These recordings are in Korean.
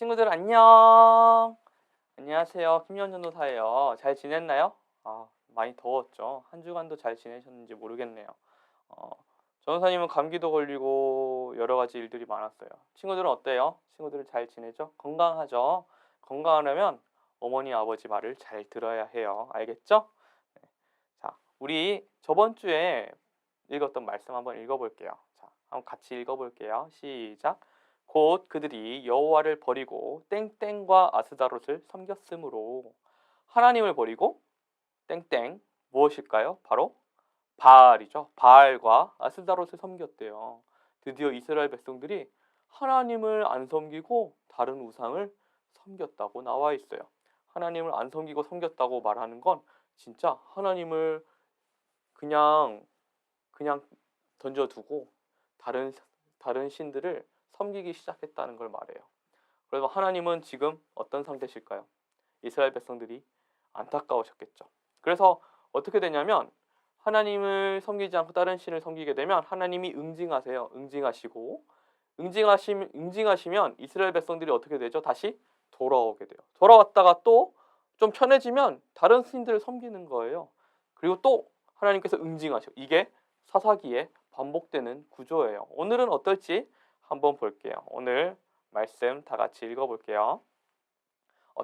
친구들 안녕. 안녕하세요. 김현 전도사예요. 잘 지냈나요? 많이 더웠죠. 한 주간도 잘 지내셨는지 모르겠네요. 어, 전도사님은 감기도 걸리고 여러 가지 일들이 많았어요. 친구들은 어때요? 친구들은 잘 지내죠? 건강하죠? 건강하려면 어머니 아버지 말을 잘 들어야 해요. 알겠죠? 네. 자, 우리 저번 주에 읽었던 말씀 한번 읽어볼게요. 자, 한번 같이 읽어볼게요. 시작. 곧 그들이 여호와를 버리고 땡땡과 아스다롯을 섬겼으므로 하나님을 버리고 땡땡 무엇일까요? 바로 바알이죠. 바알과 아스다롯을 섬겼대요. 드디어 이스라엘 백성들이 하나님을 안 섬기고 다른 우상을 섬겼다고 나와 있어요. 하나님을 안 섬기고 섬겼다고 말하는 건 진짜 하나님을 그냥 던져두고 다른 신들을 섬기기 시작했다는 걸 말해요. 그래서 하나님은 지금 어떤 상태실까요? 이스라엘 백성들이 안타까우셨겠죠. 그래서 어떻게 되냐면 하나님을 섬기지 않고 다른 신을 섬기게 되면 하나님이 응징하세요. 응징하시면 이스라엘 백성들이 어떻게 되죠? 다시 돌아오게 돼요. 돌아왔다가 또 좀 편해지면 다른 신들을 섬기는 거예요. 그리고 또 하나님께서 응징하셔. 이게 사사기에 반복되는 구조예요. 오늘은 어떨지 한번 볼게요. 오늘 말씀 다 같이 읽어볼게요.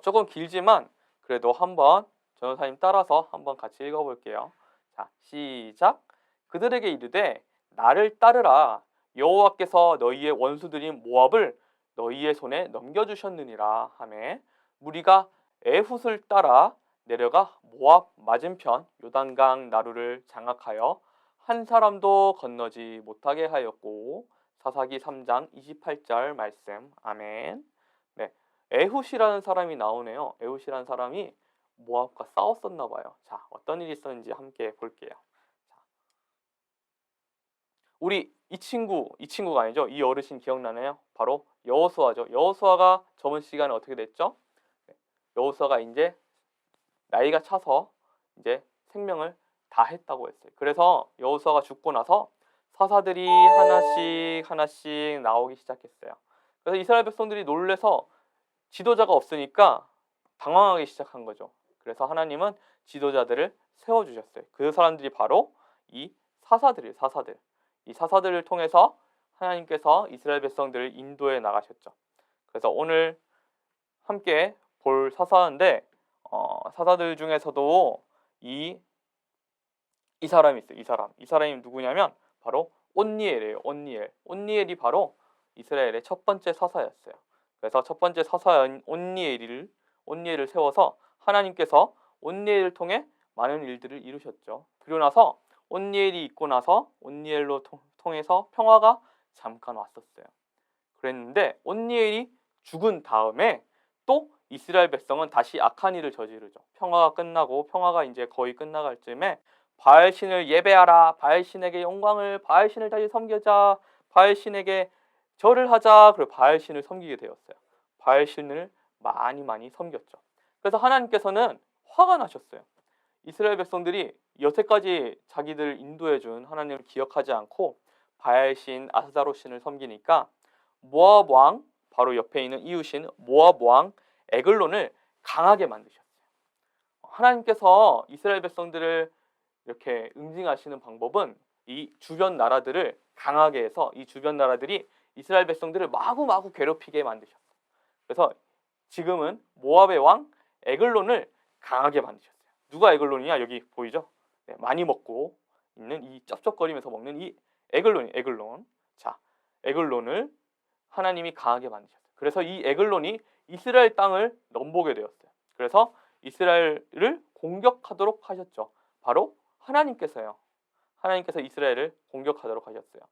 조금 길지만 그래도 한번 전도사님 따라서 한번 같이 읽어볼게요. 자, 시작. 그들에게 이르되 나를 따르라. 여호와께서 너희의 원수들인 모압을 너희의 손에 넘겨주셨느니라 하매 무리가 에훗을 따라 내려가 모압 맞은편 요단강 나루를 장악하여 한 사람도 건너지 못하게 하였고. 사사기 3장 28절 말씀. 아멘. 네, 에훗이라는 사람이 나오네요. 에훗이라는 사람이 모압과 싸웠었나 봐요. 자, 어떤 일이 있었는지 함께 볼게요. 자, 우리 이 친구가 아니죠. 이 어르신 기억나나요? 바로 여호수아죠. 여호수아가 저번 시간에 어떻게 됐죠? 네, 여호수아가 이제 나이가 차서 이제 생명을 다했다고 했어요. 그래서 여호수아가 죽고 나서 사사들이 하나씩 나오기 시작했어요. 그래서 이스라엘 백성들이 놀래서 지도자가 없으니까 당황하기 시작한 거죠. 그래서 하나님은 지도자들을 세워주셨어요. 그 사람들이 바로 이 사사들. 이 사사들을 통해서 하나님께서 이스라엘 백성들을 인도해 나가셨죠. 그래서 오늘 함께 볼 사사인데 사사들 중에서도 이 사람이 있어요. 이 사람이 누구냐면 바로 온니엘이에요. 온니엘이 바로 이스라엘의 첫 번째 사사였어요. 그래서 첫 번째 사사인 온니엘을 세워서 하나님께서 온니엘을 통해 많은 일들을 이루셨죠. 그리고 나서 온니엘이 있고 나서 온니엘로 통해서 평화가 잠깐 왔었어요. 그랬는데 온니엘이 죽은 다음에 또 이스라엘 백성은 다시 악한 일을 저지르죠. 평화가 끝나고 평화가 이제 거의 끝나갈 쯤에 바알신을 예배하라. 바알신에게 영광을, 바알신을 다시 섬기자. 바알신에게 절을 하자. 그리고 바알신을 섬기게 되었어요. 바알신을 많이 섬겼죠. 그래서 하나님께서는 화가 나셨어요. 이스라엘 백성들이 여태까지 자기들 인도해준 하나님을 기억하지 않고 바알신, 아스다롯신을 섬기니까 모압 왕, 바로 옆에 있는 이웃인 모압 왕 에글론을 강하게 만드셨어요. 하나님께서 이스라엘 백성들을 이렇게 응징하시는 방법은 이 주변 나라들을 강하게 해서 이 주변 나라들이 이스라엘 백성들을 마구마구 괴롭히게 만드셨어요. 그래서 지금은 모압의 왕 에글론을 강하게 만드셨어요. 누가 에글론이냐? 여기 보이죠? 네, 많이 먹고 있는 이 쩝쩝거리면서 먹는 이 에글론. 자, 에글론을 하나님이 강하게 만드셨어요. 그래서 이 에글론이 이스라엘 땅을 넘보게 되었어요. 그래서 이스라엘을 공격하도록 하셨죠. 바로 하나님께서요. 하나님께서 이스라엘을 공격하도록 하셨어요.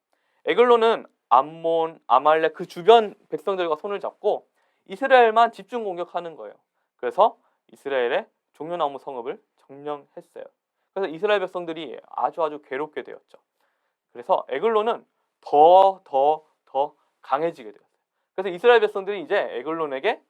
에글론은 암몬, 아말렉 그 주변 백성들과 손을 잡고 이스라엘만 집중 공격하는 거예요. 그래서 이스라엘의 종려나무 성읍을 점령했어요. 그래서 이스라엘 백성들이 아주 괴롭게 되었죠. 그래서 에글론은 더 강해지게 되었어요. 그래서 이스라엘 백성들이 이제 에글론에게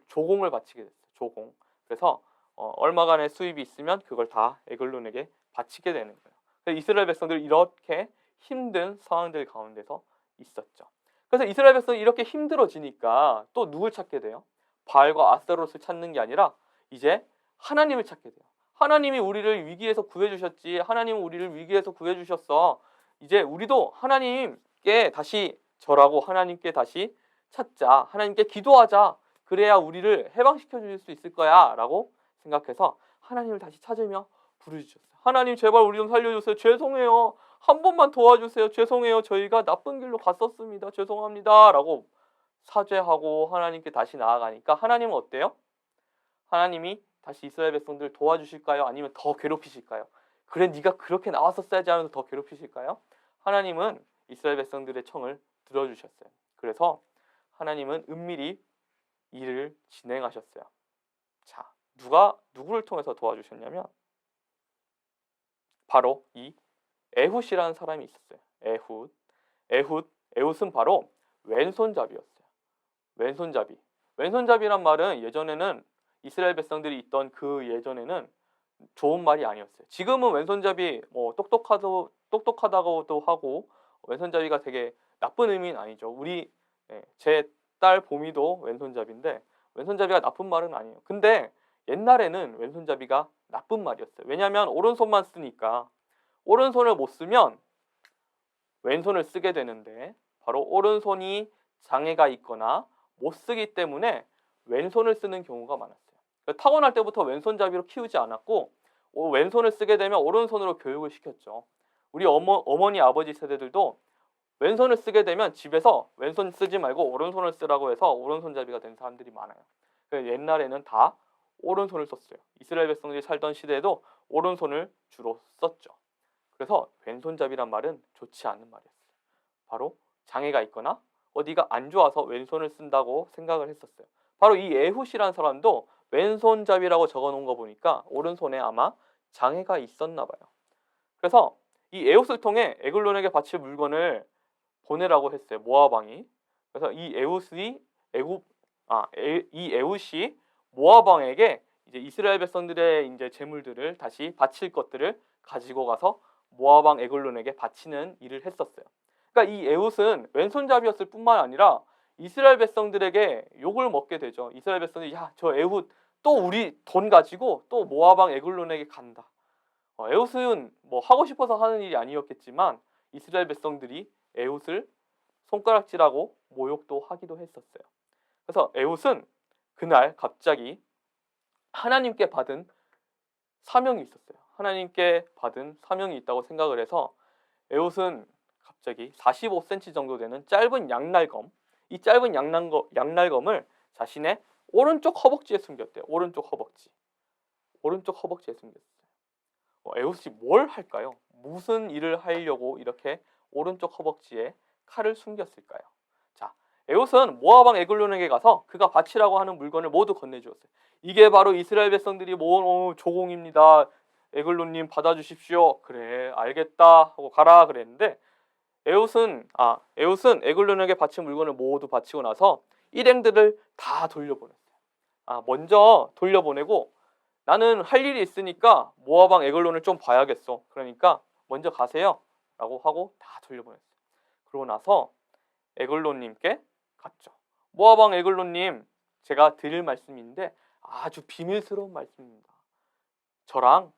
조공을 바치게 됐어요. 조공. 그래서 얼마간의 수입이 있으면 그걸 다 에글론에게 바치게 되는 거예요. 그래서 이스라엘 백성들이 이렇게 힘든 상황들 가운데서 있었죠. 그래서 이스라엘 백성이 이렇게 힘들어지니까 또 누굴 찾게 돼요? 바알과 아스타롯을 찾는 게 아니라 이제 하나님을 찾게 돼요. 하나님이 우리를 위기에서 구해주셨지. 하나님은 우리를 위기에서 구해주셨어. 이제 우리도 하나님께 다시 절하고 하나님께 다시 찾자. 하나님께 기도하자. 그래야 우리를 해방시켜 주실 수 있을 거야 라고 생각해서 하나님을 다시 찾으며 부르짖었어요. 하나님 제발 우리 좀 살려주세요. 죄송해요. 한 번만 도와주세요. 죄송해요. 저희가 나쁜 길로 갔었습니다. 죄송합니다. 라고 사죄하고 하나님께 다시 나아가니까 하나님은 어때요? 하나님이 다시 이스라엘 백성들 도와주실까요? 아니면 더 괴롭히실까요? 그래 네가 그렇게 나왔었어야지 하면서 더 괴롭히실까요? 하나님은 이스라엘 백성들의 청을 들어주셨어요. 그래서 하나님은 은밀히 일을 진행하셨어요. 자, 누구를 통해서 도와주셨냐면 바로 이 에훗이라는 사람이 있었어요. 에훗은 바로 왼손잡이였어요. 왼손잡이란 말은 예전에는 이스라엘 백성들이 있던 그 예전에는 좋은 말이 아니었어요. 지금은 왼손잡이 뭐 똑똑하다고도 하고 왼손잡이가 되게 나쁜 의미는 아니죠. 제 딸 보미도 왼손잡이인데 왼손잡이가 나쁜 말은 아니에요. 근데 옛날에는 왼손잡이가 나쁜 말이었어요. 왜냐하면 오른손만 쓰니까 오른손을 못 쓰면 왼손을 쓰게 되는데 바로 오른손이 장애가 있거나 못 쓰기 때문에 왼손을 쓰는 경우가 많았어요. 타고날 때부터 왼손잡이로 키우지 않았고 왼손을 쓰게 되면 오른손으로 교육을 시켰죠. 우리 어머니 아버지 세대들도 왼손을 쓰게 되면 집에서 왼손 쓰지 말고 오른손을 쓰라고 해서 오른손잡이가 된 사람들이 많아요. 옛날에는 다 오른손을 썼어요. 이스라엘 백성들이 살던 시대에도 오른손을 주로 썼죠. 그래서 왼손잡이란 말은 좋지 않은 말이었어요. 바로 장애가 있거나 어디가 안 좋아서 왼손을 쓴다고 생각을 했었어요. 바로 이 에훗이라는 사람도 왼손잡이라고 적어놓은 거 보니까 오른손에 아마 장애가 있었나 봐요. 그래서 이 에훗을 통해 에글론에게 바칠 물건을 보내라고 했어요. 모압 왕이. 그래서 이 에훗이 모압 왕에게 이제 이스라엘 백성들의 이제 재물들을 다시 바칠 것들을 가지고 가서 모압 왕 에글론에게 바치는 일을 했었어요. 그러니까 이 에훗은 왼손잡이였을 뿐만 아니라 이스라엘 백성들에게 욕을 먹게 되죠. 이스라엘 백성들이 야, 저 에훗 또 우리 돈 가지고 또 모압 왕 에글론에게 간다. 에훗은 뭐 하고 싶어서 하는 일이 아니었겠지만 이스라엘 백성들이 에훗을 손가락질하고 모욕도 하기도 했었어요. 그래서 에훗은 그날 갑자기 하나님께 받은 사명이 있었어요. 하나님께 받은 사명이 있다고 생각을 해서 에훗은 갑자기 45cm 정도 되는 짧은 양날검, 이 짧은 양날검을 자신의 오른쪽 허벅지에 숨겼대요. 오른쪽 허벅지에 숨겼어요. 에훗이 뭘 할까요? 무슨 일을 하려고 이렇게 오른쪽 허벅지에 칼을 숨겼을까요? 자, 에훗은 모압 왕 에글론에게 가서 그가 바치라고 하는 물건을 모두 건네주었어요. 이게 바로 이스라엘 백성들이 모은 조공입니다. 에글론님 받아주십시오. 그래 알겠다 하고 가라 그랬는데 에훗은 에글론에게 바친 물건을 모두 바치고 나서 일행들을 다 돌려보냈어요. 먼저 돌려보내고 나는 할 일이 있으니까 모압 왕 에글론을 좀 봐야겠어. 그러니까 먼저 가세요 라고 하고 다 돌려보냈어요. 그러고 나서 에글론님께 갔죠. 모압 왕 에글론님, 제가 드릴 말씀인데 아주 비밀스러운 말씀입니다. 저랑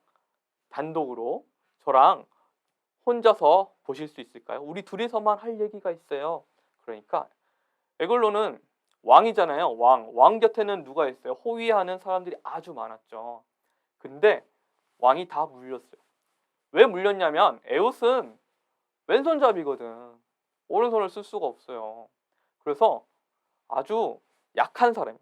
단독으로 저랑 혼자서 보실 수 있을까요? 우리 둘이서만 할 얘기가 있어요. 그러니까 에글론은 왕이잖아요. 왕 곁에는 누가 있어요? 호위하는 사람들이 아주 많았죠. 근데 왕이 다 물렸어요. 왜 물렸냐면 에훗은 왼손잡이거든. 오른손을 쓸 수가 없어요. 그래서 아주 약한 사람.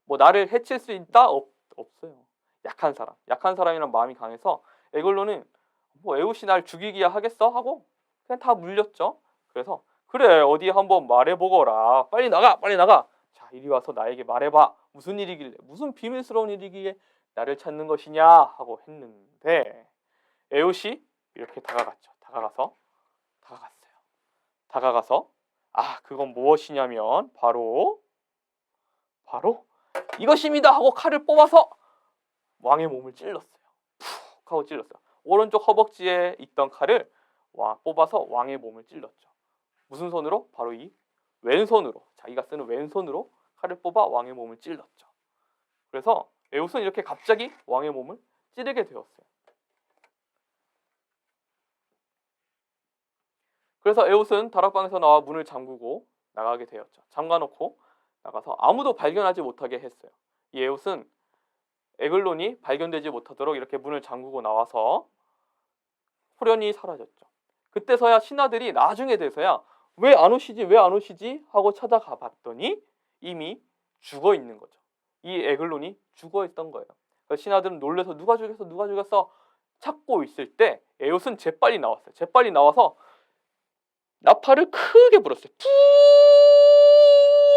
뭐 나를 해칠 수 있다? 없어요. 약한 사람이란 마음이 강해서 에글론은 뭐 에훗이 날 죽이기야 하겠어? 하고 그냥 다 물렸죠. 그래서 그래 어디 한번 말해보거라. 빨리 나가. 자 이리 와서 나에게 말해봐. 무슨 일이길래 무슨 비밀스러운 일이기에 나를 찾는 것이냐 하고 했는데 에훗이 이렇게 다가가서 그건 무엇이냐면 바로 이것입니다 하고 칼을 뽑아서 왕의 몸을 찔렀어요. 푹 하고 찔렀어요. 오른쪽 허벅지에 있던 칼을 뽑아서 왕의 몸을 찔렀죠. 무슨 손으로? 바로 이 왼손으로 자기가 쓰는 왼손으로 칼을 뽑아 왕의 몸을 찔렀죠. 그래서 에웃은 이렇게 갑자기 왕의 몸을 찌르게 되었어요. 그래서 에웃은 다락방에서 나와 문을 잠그고 나가게 되었죠. 잠가놓고 나가서 아무도 발견하지 못하게 했어요. 이 에웃은 에글론이 발견되지 못하도록 이렇게 문을 잠그고 나와서 호련히 사라졌죠. 그때서야 신하들이 나중에 돼서야 왜 안 오시지? 왜 안 오시지? 하고 찾아가 봤더니 이미 죽어 있는 거죠. 이 에글론이 죽어 있던 거예요. 그래서 신하들은 놀라서 누가 죽였어? 누가 죽였어? 찾고 있을 때 에웃은 재빨리 나왔어요. 재빨리 나와서 나팔을 크게 불었어요. 푸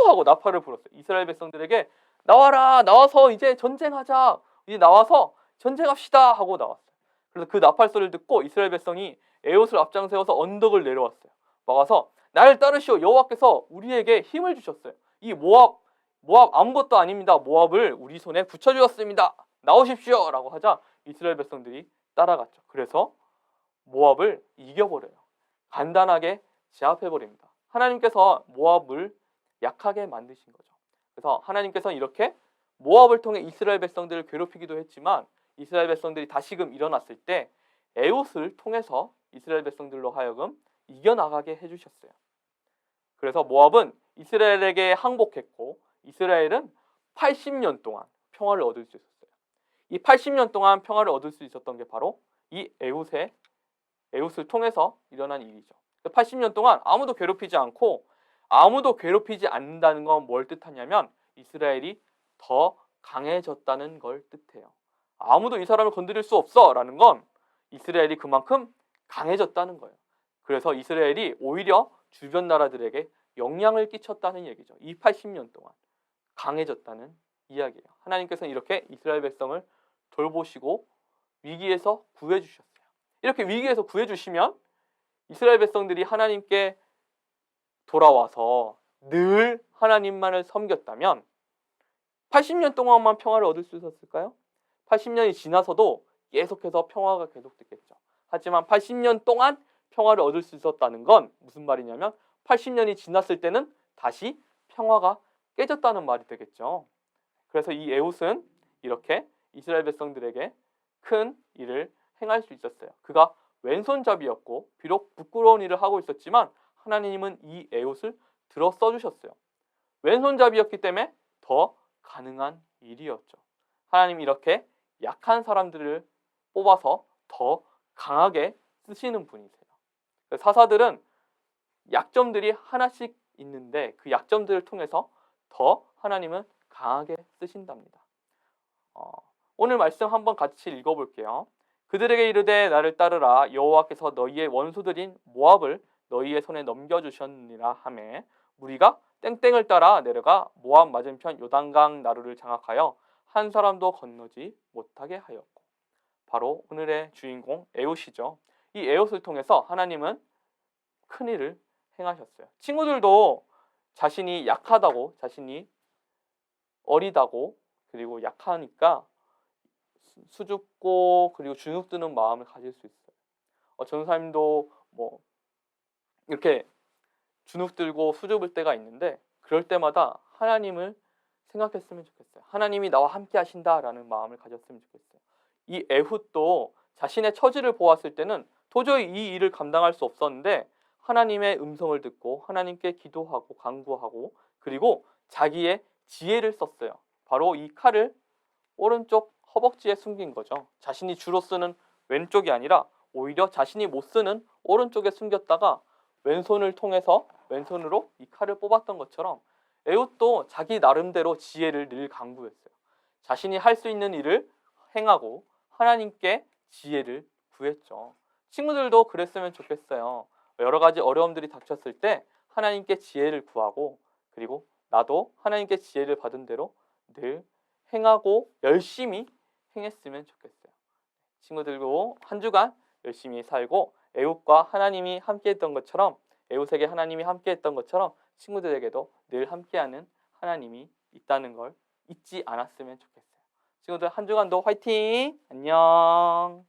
하고 나팔을 불었어요. 이스라엘 백성들에게 나와라, 나와서 이제 전쟁하자, 이제 나와서 전쟁합시다 하고 나왔어요. 그래서 그 나팔 소리를 듣고 이스라엘 백성이 에옷을 앞장 세워서 언덕을 내려왔어요. 막아서 나를 따르시오, 여호와께서 우리에게 힘을 주셨어요. 이 모압 아무것도 아닙니다. 모압을 우리 손에 붙여주었습니다. 나오십시오 라고 하자 이스라엘 백성들이 따라갔죠. 그래서 모압을 이겨버려요. 간단하게 제압해버립니다. 하나님께서 모압을 약하게 만드신 거죠. 그래서 하나님께서는 이렇게 모압을 통해 이스라엘 백성들을 괴롭히기도 했지만 이스라엘 백성들이 다시금 일어났을 때 에웃을 통해서 이스라엘 백성들로 하여금 이겨나가게 해주셨어요. 그래서 모압은 이스라엘에게 항복했고 이스라엘은 80년 동안 평화를 얻을 수 있었어요. 이 80년 동안 평화를 얻을 수 있었던 게 바로 이 에웃을 통해서 일어난 일이죠. 80년 동안 아무도 괴롭히지 않고 아무도 괴롭히지 않는다는 건 뭘 뜻하냐면 이스라엘이 더 강해졌다는 걸 뜻해요. 아무도 이 사람을 건드릴 수 없어 라는 건 이스라엘이 그만큼 강해졌다는 거예요. 그래서 이스라엘이 오히려 주변 나라들에게 영향을 끼쳤다는 얘기죠. 이 80년 동안 강해졌다는 이야기예요. 하나님께서는 이렇게 이스라엘 백성을 돌보시고 위기에서 구해주셨어요. 이렇게 위기에서 구해주시면 이스라엘 백성들이 하나님께 돌아와서 늘 하나님만을 섬겼다면 80년 동안만 평화를 얻을 수 있었을까요? 80년이 지나서도 계속해서 평화가 계속됐겠죠. 하지만 80년 동안 평화를 얻을 수 있었다는 건 무슨 말이냐면 80년이 지났을 때는 다시 평화가 깨졌다는 말이 되겠죠. 그래서 이 에웃은 이렇게 이스라엘 백성들에게 큰 일을 행할 수 있었어요. 그가 왼손잡이였고 비록 부끄러운 일을 하고 있었지만 하나님은 이 에웃을 들어 써주셨어요. 왼손잡이였기 때문에 더 가능한 일이었죠. 하나님이 이렇게 약한 사람들을 뽑아서 더 강하게 쓰시는 분이세요. 사사들은 약점들이 하나씩 있는데 그 약점들을 통해서 더 하나님은 강하게 쓰신답니다. 오늘 말씀 한번 같이 읽어볼게요. 그들에게 이르되 나를 따르라 여호와께서 너희의 원수들인 모압을 너희의 손에 넘겨주셨느니라 하매 무리가 땡땡을 따라 내려가 모압 맞은편 요단강 나루를 장악하여 한 사람도 건너지 못하게 하였고 바로 오늘의 주인공 에웃이죠. 이 에웃을 통해서 하나님은 큰 일을 행하셨어요. 친구들도 자신이 약하다고 자신이 어리다고 그리고 약하니까 수줍고 그리고 주눅드는 마음을 가질 수 있어요. 전사님도 뭐 이렇게 주눅들고 수줍을 때가 있는데 그럴 때마다 하나님을 생각했으면 좋겠어요. 하나님이 나와 함께 하신다라는 마음을 가졌으면 좋겠어요. 이 에훗도 자신의 처지를 보았을 때는 도저히 이 일을 감당할 수 없었는데 하나님의 음성을 듣고 하나님께 기도하고 간구하고 그리고 자기의 지혜를 썼어요. 바로 이 칼을 오른쪽 허벅지에 숨긴 거죠. 자신이 주로 쓰는 왼쪽이 아니라 오히려 자신이 못 쓰는 오른쪽에 숨겼다가 왼손을 통해서 왼손으로 이 칼을 뽑았던 것처럼 에훗도 자기 나름대로 지혜를 늘 강구했어요. 자신이 할 수 있는 일을 행하고 하나님께 지혜를 구했죠. 친구들도 그랬으면 좋겠어요. 여러 가지 어려움들이 닥쳤을 때 하나님께 지혜를 구하고 그리고 나도 하나님께 지혜를 받은 대로 늘 행하고 열심히 행했으면 좋겠어요. 친구들도 한 주간 열심히 살고 에훗과 하나님이 함께했던 것처럼 에훗에게 하나님이 함께했던 것처럼 친구들에게도 늘 함께하는 하나님이 있다는 걸 잊지 않았으면 좋겠어요. 친구들 한 주간도 화이팅! 안녕!